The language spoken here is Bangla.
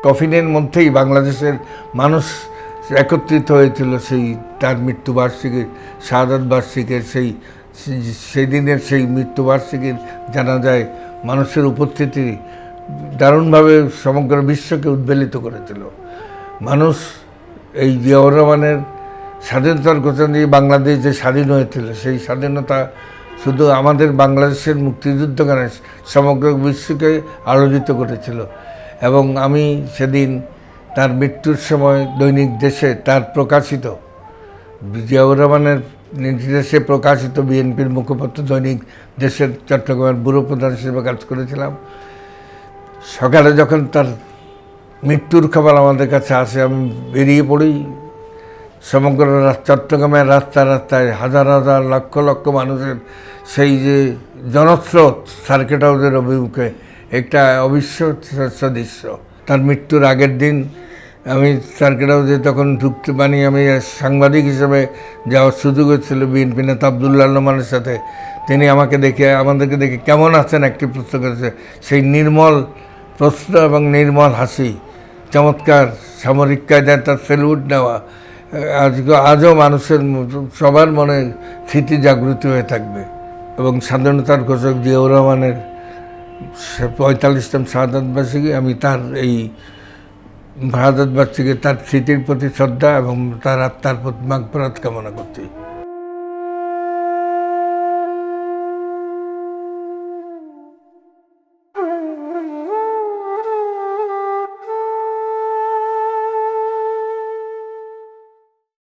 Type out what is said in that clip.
কফিনের মধ্যেই বাংলাদেশের মানুষ একত্রিত হয়েছিল সেই তার মৃত্যুবার্ষিকীর, শাহাদাত বার্ষিকীর সেই দিনের সেই মৃত্যুবার্ষিকীর জানাজায় মানুষের উপস্থিতি দারুণভাবে সমগ্র বিশ্বকে উদ্বেলিত করেছিল। মানুষ এই জিয়াউর রহমানের স্বাধীনতার ঘোষণা দিয়ে বাংলাদেশ যে স্বাধীন হয়েছিল, সেই স্বাধীনতা শুধু আমাদের বাংলাদেশের মুক্তিযুদ্ধ গানে সমগ্র বিশ্বকে আলোড়িত করেছিল। এবং আমি সেদিন তার মৃত্যুর সময় দৈনিক দেশে তার প্রকাশিত, জিয়াউর রহমানের নির্দেশে প্রকাশিত বিএনপির মুখপত্র দৈনিক দেশের চট্টগ্রামের ব্যুরো প্রধান হিসেবে কাজ করেছিলাম। সকালে যখন তার মৃত্যুর খবর আমাদের কাছে আসে, আমি বেরিয়ে পড়ি। সমগ্র চট্টগ্রামের রাস্তায় হাজার হাজার লক্ষ লক্ষ মানুষের সেই যে জনস্রোত সার্কিট হাউসের অভিমুখে, একটা অবিশ্বাস্য দৃশ্য। তার মৃত্যুর আগের দিন আমি সার্কিট হাউসে তখন ঢুকতে পারি, আমি সাংবাদিক হিসেবে যাওয়ার সুযোগ হচ্ছিল বিএনপি নেতা আবদুল্লাহ রহমানের সাথে। তিনি আমাদেরকে দেখে কেমন আছেন একটি প্রশ্ন করেছে। সেই নির্মল প্রশ্ন এবং নির্মল হাসি, চমৎকার সামরিক কায়দায় তার সেলুট নেওয়া আজও মানুষের সবার মনে স্মৃতি জাগ্রত হয়ে থাকবে। এবং স্বাধীনতার ঘোষক জিয়াউর রহমানের 45তম শাহাদাত বার্ষিকী, আমি তার এই শাহাদাত বার্ষিকী তার স্মৃতির প্রতি শ্রদ্ধা এবং তার আত্মার প্রতি মাগফিরাত কামনা করছি।